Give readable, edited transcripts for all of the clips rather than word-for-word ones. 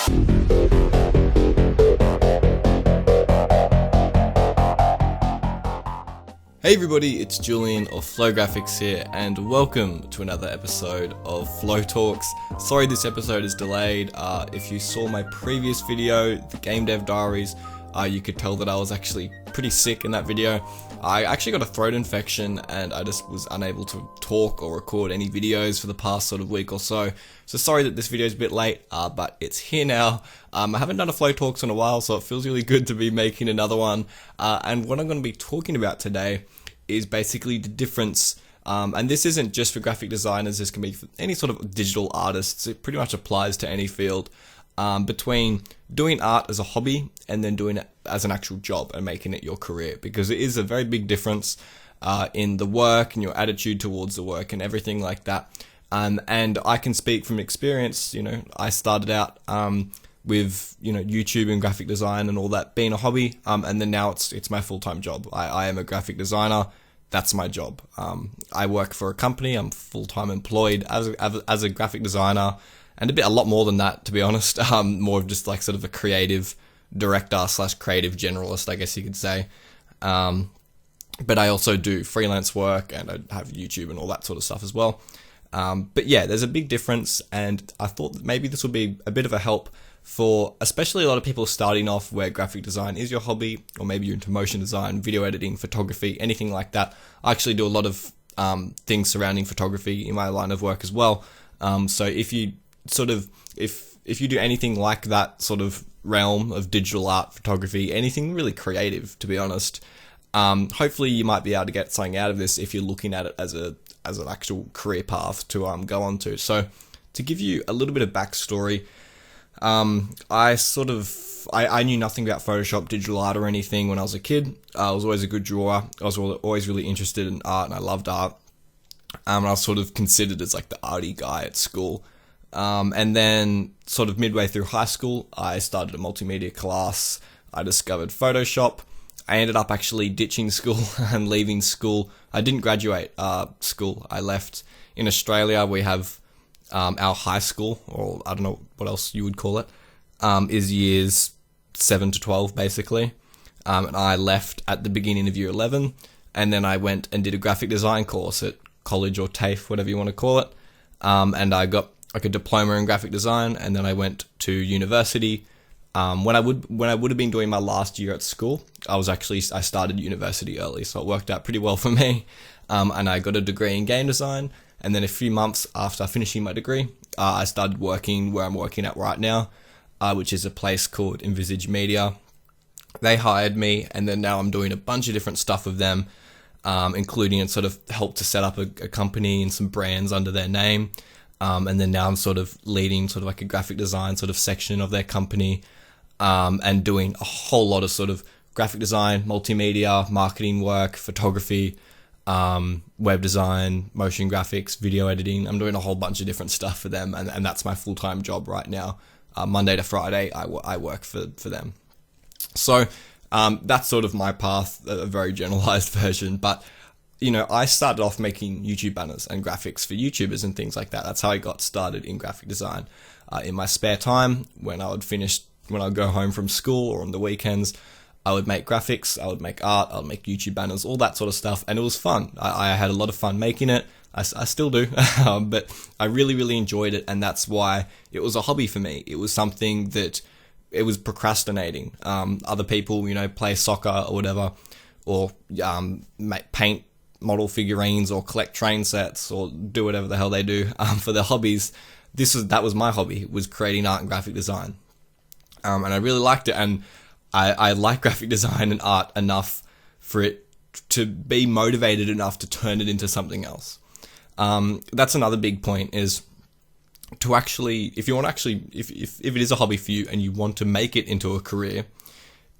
Hey everybody, it's Julian of FlowGraphics here, and welcome to another episode of FlowTalks. Sorry this episode is delayed. If you saw my previous video, the Game Dev Diaries, you could tell that I was actually pretty sick in that video. I actually got a throat infection and I just was unable to talk or record any videos for the past sort of week or so. So sorry that this video is a bit late, but it's here now. I haven't done a FlowTalks in a while, so it feels really good to be making another one. And what I'm going to be talking about today is basically the difference, and this isn't just for graphic designers, this can be for any sort of digital artists, it pretty much applies to any field, between doing art as a hobby and then doing it as an actual job and making it your career, because it is a very big difference in the work and your attitude towards the work and everything like that. And I can speak from experience. I started out with YouTube and graphic design and all that being a hobby, and then now it's my full-time job. I am a graphic designer. That's my job. I work for a company. I'm full-time employed as a graphic designer, and a lot more than that, to be honest. More of just like sort of a creative director / creative generalist, I guess you could say. But I also do freelance work, and I have YouTube and all that sort of stuff as well. But yeah, there's a big difference, and I thought that maybe this would be a bit of a help for especially a lot of people starting off where graphic design is your hobby, or maybe you're into motion design, video editing, photography, anything like that. I actually do a lot of things surrounding photography in my line of work as well. So if you if you do anything like that sort of realm of digital art, photography, anything really creative, to be honest, hopefully you might be able to get something out of this if you're looking at it as an actual career path to go on to. So to give you a little bit of backstory, I knew nothing about Photoshop, digital art or anything when I was a kid. I was always a good drawer. I was always really interested in art, and I loved art. And I was sort of considered as like the arty guy at school. And then sort of midway through high school, I started a multimedia class. I discovered Photoshop. I ended up actually ditching school and leaving school. I didn't graduate school. I left. In Australia, we have our high school, or I don't know what else you would call it, is years 7 to 12 basically. And I left at the beginning of year 11, and then I went and did a graphic design course at college or TAFE, whatever you want to call it. And I got like a diploma in graphic design, and then I went to university. When I would have been doing my last year at school, I started university early, so it worked out pretty well for me. And I got a degree in game design. And then a few months after finishing my degree, I started working where I'm working at right now, which is a place called Envisage Media. They hired me, and then now I'm doing a bunch of different stuff with them, including and sort of help to set up a company and some brands under their name. And then now I'm sort of leading sort of like a graphic design sort of section of their company, and doing a whole lot of sort of graphic design, multimedia, marketing work, photography, web design, motion graphics, video editing. I'm doing a whole bunch of different stuff for them, and that's my full-time job right now. Monday to Friday, I work for them. So that's sort of my path, a very generalized version. But I started off making YouTube banners and graphics for YouTubers and things like that. That's how I got started in graphic design. In my spare time, when I'd go home from school or on the weekends, I would make graphics, I would make art, I would make YouTube banners, all that sort of stuff, and it was fun. I had a lot of fun making it. I still do, but I really, really enjoyed it, and that's why it was a hobby for me. It was something that it was procrastinating. Other people, play soccer or whatever, or paint model figurines or collect train sets or do whatever the hell they do for their hobbies. That was my hobby, was creating art and graphic design, and I really liked it. And I like graphic design and art enough for it to be motivated enough to turn it into something else. That's another big point, is to actually, if it is a hobby for you and you want to make it into a career,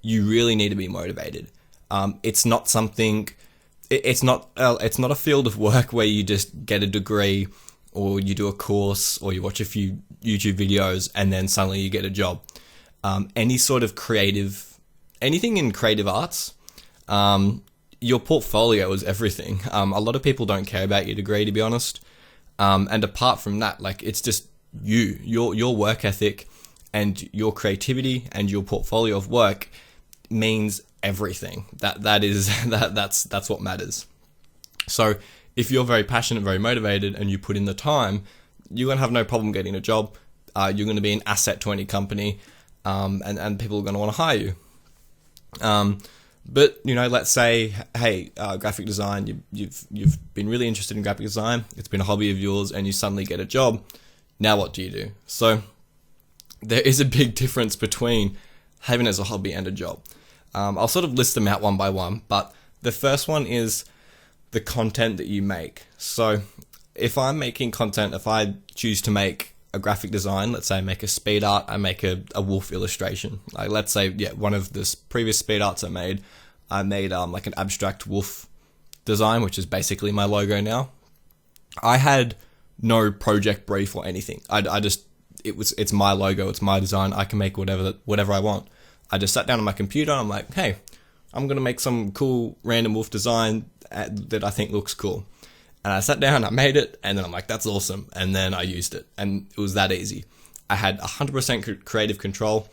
you really need to be motivated. It's not a field of work where you just get a degree, or you do a course, or you watch a few YouTube videos and then suddenly you get a job. Anything in creative arts, your portfolio is everything. A lot of people don't care about your degree, to be honest. And apart from that, like, it's just your work ethic and your creativity and your portfolio of work means everything. That's what matters. So if you're very passionate, very motivated, and you put in the time, you're going to have no problem getting a job. You're going to be an asset to any company, and people are going to want to hire you. But let's say, hey, graphic design, you've been really interested in graphic design. It's been a hobby of yours, and you suddenly get a job. Now what do you do? So there is a big difference between having it as a hobby and a job. I'll sort of list them out one by one, but the first one is the content that you make. So if I'm making content, if I choose to make a graphic design, let's say I make a Speedart, I make a wolf illustration. Like let's say, one of the previous Speedarts I made like an abstract wolf design, which is basically my logo now. I had no project brief or anything. It's my logo, it's my design. I can make whatever I want. I just sat down on my computer. I'm like, hey, I'm gonna make some cool random wolf design that I think looks cool. And I sat down, I made it, and then I'm like, that's awesome. And then I used it, and it was that easy. I had 100% creative control.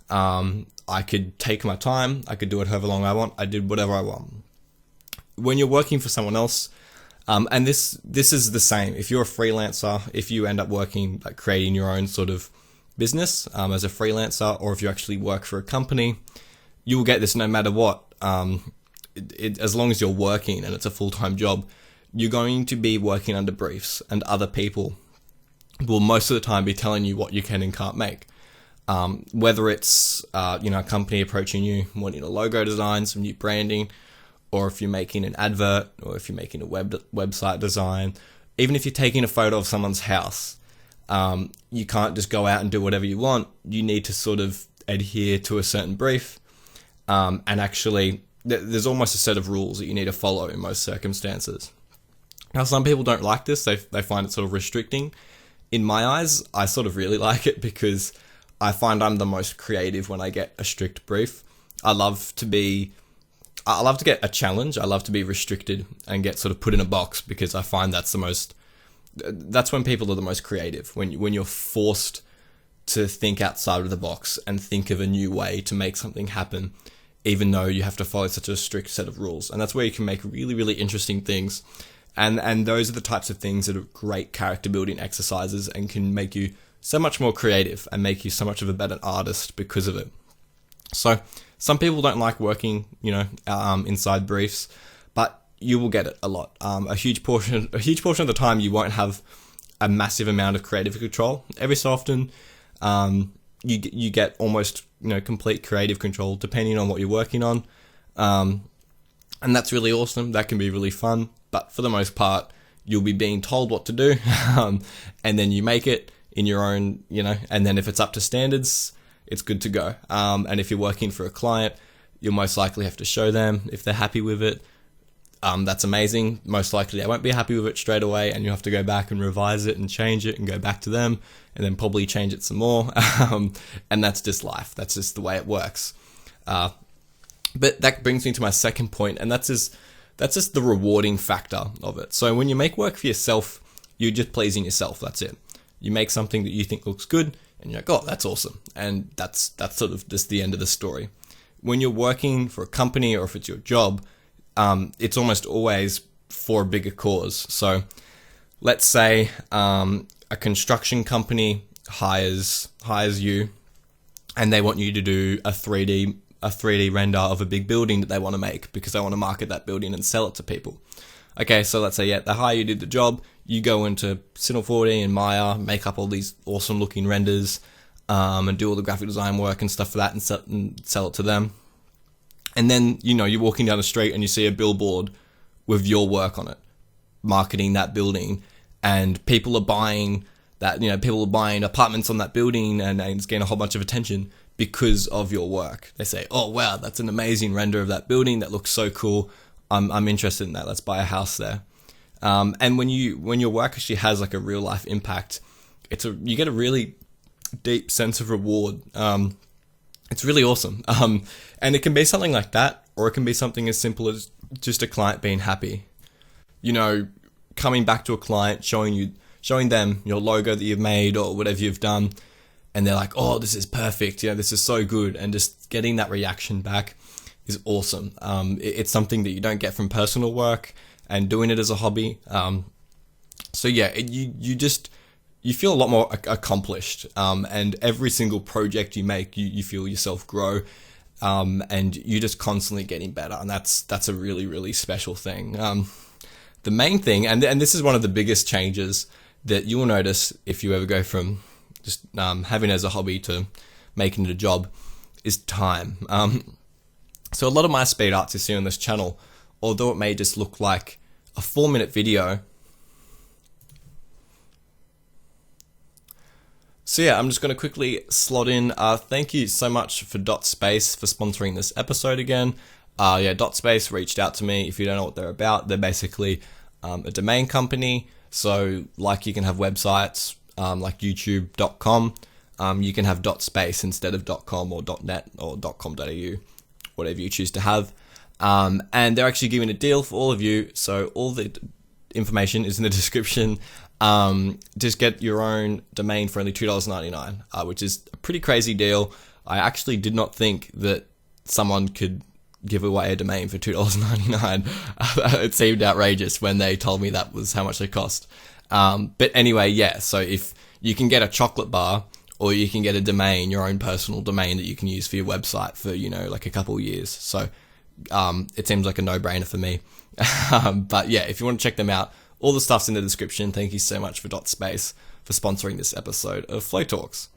I could take my time. I could do it however long I want. I did whatever I want. When you're working for someone else, and this is the same. If you're a freelancer, if you end up working, like creating your own sort of business as a freelancer, or if you actually work for a company, you will get this no matter what. As long as you're working and it's a full-time job, you're going to be working under briefs, and other people will most of the time be telling you what you can and can't make. Whether it's a company approaching you wanting a logo design, some new branding, or if you're making an advert, or if you're making a website design, even if you're taking a photo of someone's house, you can't just go out and do whatever you want. You need to sort of adhere to a certain brief, and actually there's almost a set of rules that you need to follow in most circumstances. Now, some people don't like this. They find it sort of restricting. In my eyes, I sort of really like it because I find I'm the most creative when I get a strict brief. I love to get a challenge. I love to be restricted and get sort of put in a box, because I find that's when people are the most creative. When you're forced to think outside of the box and think of a new way to make something happen, even though you have to follow such a strict set of rules. And that's where you can make really, really interesting things. And those are the types of things that are great character building exercises and can make you so much more creative and make you so much of a better artist because of it. So some people don't like working, inside briefs, but you will get it a lot. A huge portion of the time you won't have a massive amount of creative control. Every so often, you get almost complete creative control depending on what you're working on, and that's really awesome. That can be really fun. But for the most part, you'll be being told what to do, and then you make it in your own, and then if it's up to standards, it's good to go. And if you're working for a client, you'll most likely have to show them if they're happy with it. That's amazing. Most likely they won't be happy with it straight away, and you have to go back and revise it and change it and go back to them and then probably change it some more. And that's just life. That's just the way it works. But that brings me to my second point, and that's just the rewarding factor of it. So when you make work for yourself, you're just pleasing yourself. That's it. You make something that you think looks good, and you're like, oh, that's awesome. And that's sort of just the end of the story. When you're working for a company, or if it's your job, it's almost always for a bigger cause. So let's say a construction company hires you, and they want you to do a 3D render of a big building that they want to make because they want to market that building and sell it to people. Okay, so let's say, they hire you, did the job, you go into Cinema 4D and Maya, make up all these awesome looking renders, and do all the graphic design work and stuff for that, and sell it to them. And then, you're walking down the street and you see a billboard with your work on it, marketing that building, and people are buying that, people are buying apartments on that building, and it's getting a whole bunch of attention because of your work. They say, oh wow, that's an amazing render of that building, that looks so cool, I'm interested in that, let's buy a house there. And when your work actually has like a real life impact, you get a really deep sense of reward. It's really awesome. And it can be something like that, or it can be something as simple as just a client being happy. Coming back to a client, showing them your logo that you've made or whatever you've done, and they're like, oh, this is perfect, this is so good, and just getting that reaction back is awesome. It's something that you don't get from personal work and doing it as a hobby. So yeah, you feel a lot more accomplished, and every single project you make, you feel yourself grow, and you're just constantly getting better, and that's a really, really special thing. The main thing, and this is one of the biggest changes that you will notice if you ever go from just having it as a hobby to making it a job, is time. So a lot of my speed arts you see on this channel, although it may just look like a 4-minute video. So yeah, I'm just going to quickly slot in. Thank you so much for DotSpace for sponsoring this episode again. DotSpace reached out to me. If you don't know what they're about, they're basically a domain company. So like you can have websites like youtube.com, you can have .space instead of .com or .net or .com.au, whatever you choose to have. And they're actually giving a deal for all of you. So all the information is in the description. Just get your own domain for only $2.99, which is a pretty crazy deal. I actually did not think that someone could give away a domain for $2.99. It seemed outrageous when they told me that was how much they cost. But anyway, yeah, so if you can get a chocolate bar, or you can get a domain, your own personal domain that you can use for your website for, like a couple of years. So it seems like a no-brainer for me. But yeah, if you want to check them out, all the stuff's in the description. Thank you so much for DotSpace for sponsoring this episode of FlowTalks.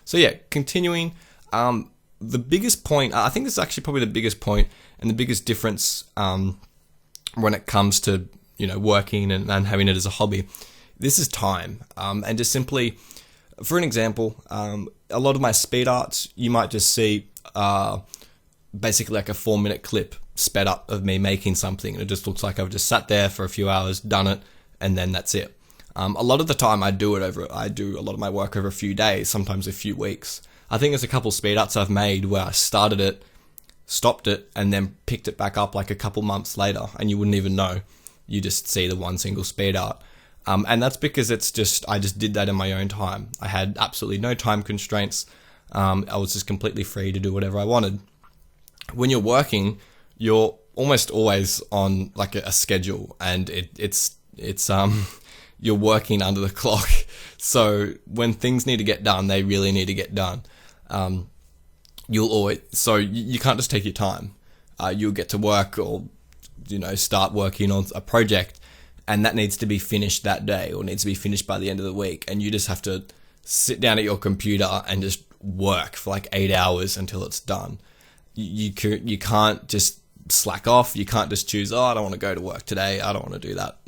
So yeah, continuing, the biggest point, I think this is actually probably the biggest point and the biggest difference when it comes to, working and having it as a hobby. This is time. And just simply, for an example, a lot of my speed arts, you might just see basically like a 4-minute clip sped up of me making something, and it just looks like I've just sat there for a few hours, done it, and then that's it. A lot of the time I do a lot of my work over a few days, sometimes a few weeks. I think there's a couple speed arts I've made where I started it, stopped it, and then picked it back up like a couple months later, and you wouldn't even know. You just see the one single speed art. And that's because I just did that in my own time. I had absolutely no time constraints. I was just completely free to do whatever I wanted. When you're working, you're almost always on like a schedule, and it's you're working under the clock. So when things need to get done, they really need to get done. You can't just take your time. You'll get to work or start working on a project, and that needs to be finished that day or needs to be finished by the end of the week, and you just have to sit down at your computer and just work for like 8 hours until it's done. You can't just slack off. You can't just choose, I don't want to go to work today, I don't want to do that.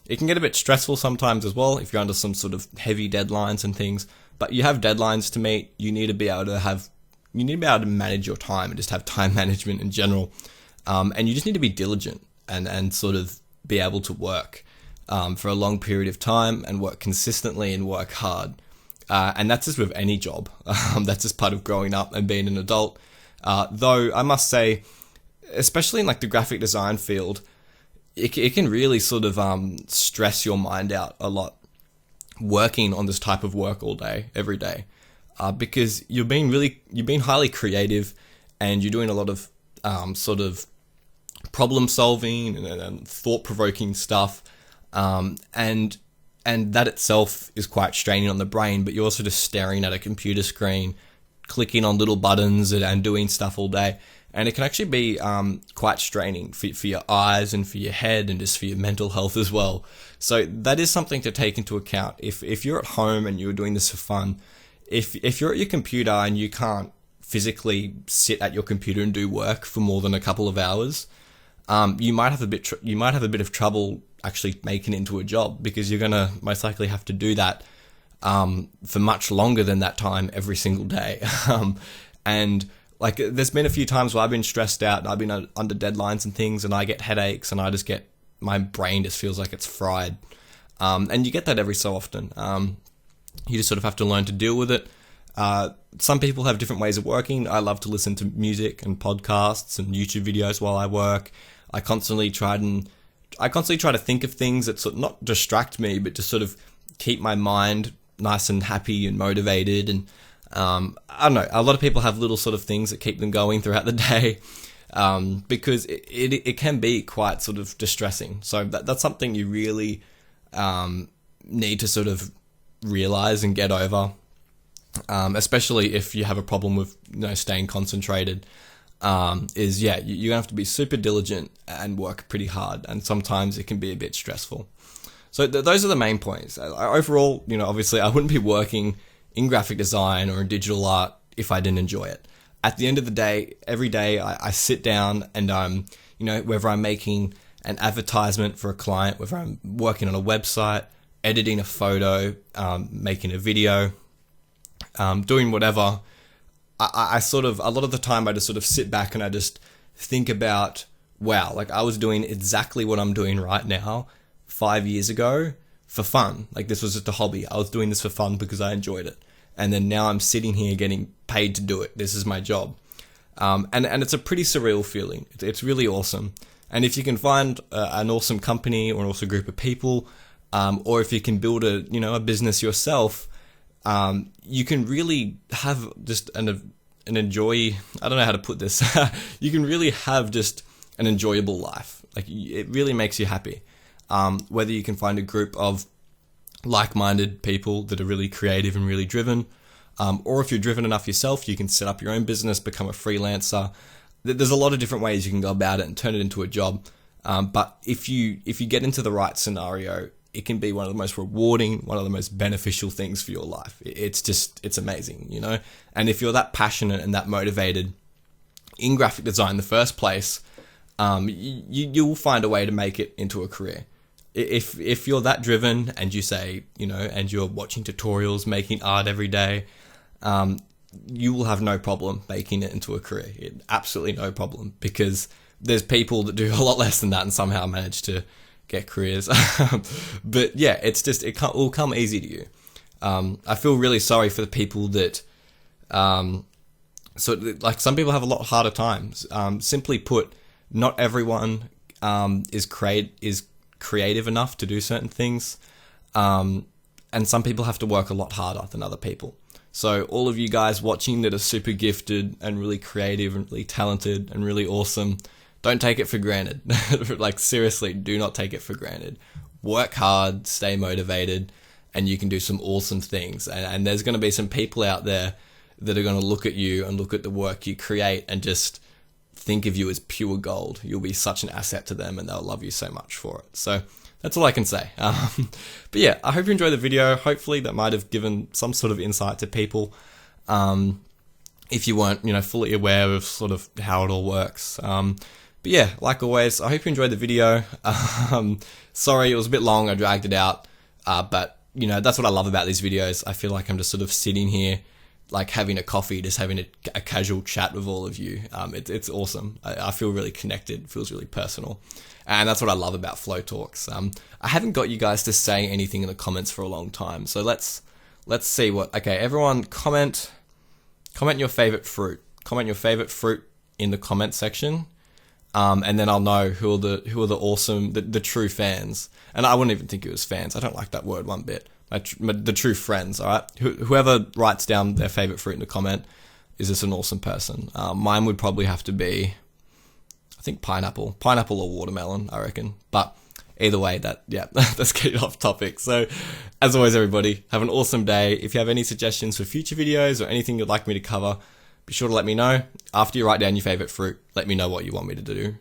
It can get a bit stressful sometimes as well if you're under some sort of heavy deadlines and things, but you have deadlines to meet. You need to be able to manage your time and just have time management in general. And you just need to be diligent and sort of be able to work for a long period of time and work consistently and work hard. And that's just with any job. That's just part of growing up and being an adult. Though I must say, especially in like the graphic design field, it can really sort of stress your mind out a lot working on this type of work all day, every day, because you're being highly creative, and you're doing a lot of sort of problem solving and thought-provoking stuff, and that itself is quite straining on the brain. But you're also just staring at a computer screen, clicking on little buttons and doing stuff all day. And it can actually be quite straining for your eyes and for your head and just for your mental health as well. So that is something to take into account. If you're at home and you're doing this for fun, if you're at your computer and you can't physically sit at your computer and do work for more than a couple of hours, you might have a bit of trouble actually making it into a job, because you're gonna most likely have to do that for much longer than that time every single day. And like, there's been a few times where I've been stressed out and I've been under deadlines and things, and I get headaches, and my brain just feels like it's fried. And you get that every so often. You just sort of have to learn to deal with it. Some people have different ways of working. I love to listen to music and podcasts and YouTube videos while I work. I constantly try to think of things that sort of not distract me, but just sort of keep my mind nice and happy and motivated. And I don't know, a lot of people have little sort of things that keep them going throughout the day, because it can be quite sort of distressing. So that's something you really need to sort of realize and get over, especially if you have a problem with staying concentrated. You're gonna have to be super diligent and work pretty hard, and sometimes it can be a bit stressful. So those are the main points. Overall, obviously I wouldn't be working in graphic design or in digital art if I didn't enjoy it. At the end of the day, every day I sit down and whether I'm making an advertisement for a client, whether I'm working on a website, editing a photo, making a video, doing whatever, I sort of, a lot of the time I just sort of sit back and I just think about, wow, like I was doing exactly what I'm doing right now 5 years ago for fun. Like this was just a hobby. I was doing this for fun because I enjoyed it. And then now I'm sitting here getting paid to do it. This is my job. And it's a pretty surreal feeling. It's really awesome. And if you can find an awesome company or an awesome group of people, or if you can build a business yourself, you can really have just an enjoy, I don't know how to put this. You can really have just an enjoyable life. Like it really makes you happy. Whether you can find a group of like-minded people that are really creative and really driven, or if you're driven enough yourself, you can set up your own business, become a freelancer. There's a lot of different ways you can go about it and turn it into a job. But if you get into the right scenario, it can be one of the most rewarding, one of the most beneficial things for your life. It's amazing, And if you're that passionate and that motivated in graphic design in the first place, you'll find a way to make it into a career. If you're that driven and you say, and you're watching tutorials, making art every day, you will have no problem making it into a career. Absolutely no problem, because there's people that do a lot less than that and somehow manage to get careers. But yeah, it will come easy to you. I feel really sorry for the people that, like some people have a lot harder times. Simply put, not everyone is creative enough to do certain things, and some people have to work a lot harder than other people. So all of you guys watching that are super gifted and really creative and really talented and really awesome, don't take it for granted. Like seriously, do not take it for granted. Work hard, stay motivated, and you can do some awesome things. And there's going to be some people out there that are going to look at you and look at the work you create and just think of you as pure gold. You'll be such an asset to them and they'll love you so much for it. So that's all I can say. But yeah, I hope you enjoyed the video. Hopefully that might have given some sort of insight to people. If you weren't, fully aware of sort of how it all works. But yeah, like always, I hope you enjoyed the video. Sorry, it was a bit long. I dragged it out. But that's what I love about these videos. I feel like I'm just sort of sitting here, like having a coffee, just having a casual chat with all of you. It's awesome. I feel really connected. It feels really personal. And that's what I love about FlowTalks. I haven't got you guys to say anything in the comments for a long time. So let's see okay, everyone comment your favorite fruit. Comment your favorite fruit in the comment section. And then I'll know who are the awesome, the true fans. And I wouldn't even think it was fans. I don't like that word one bit. The true friends, all right? Whoever writes down their favorite fruit in the comment is just an awesome person. Mine would probably have to be, I think pineapple or watermelon, I reckon. But either way, let's get off topic. So as always, everybody, have an awesome day. If you have any suggestions for future videos or anything you'd like me to cover, be sure to let me know. After you write down your favorite fruit, let me know what you want me to do.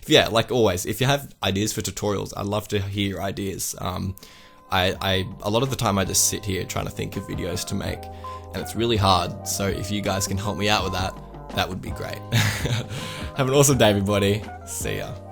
Yeah, like always, if you have ideas for tutorials, I'd love to hear your ideas. A lot of the time I just sit here trying to think of videos to make, and it's really hard. So if you guys can help me out with that, that would be great. Have an awesome day, everybody. See ya.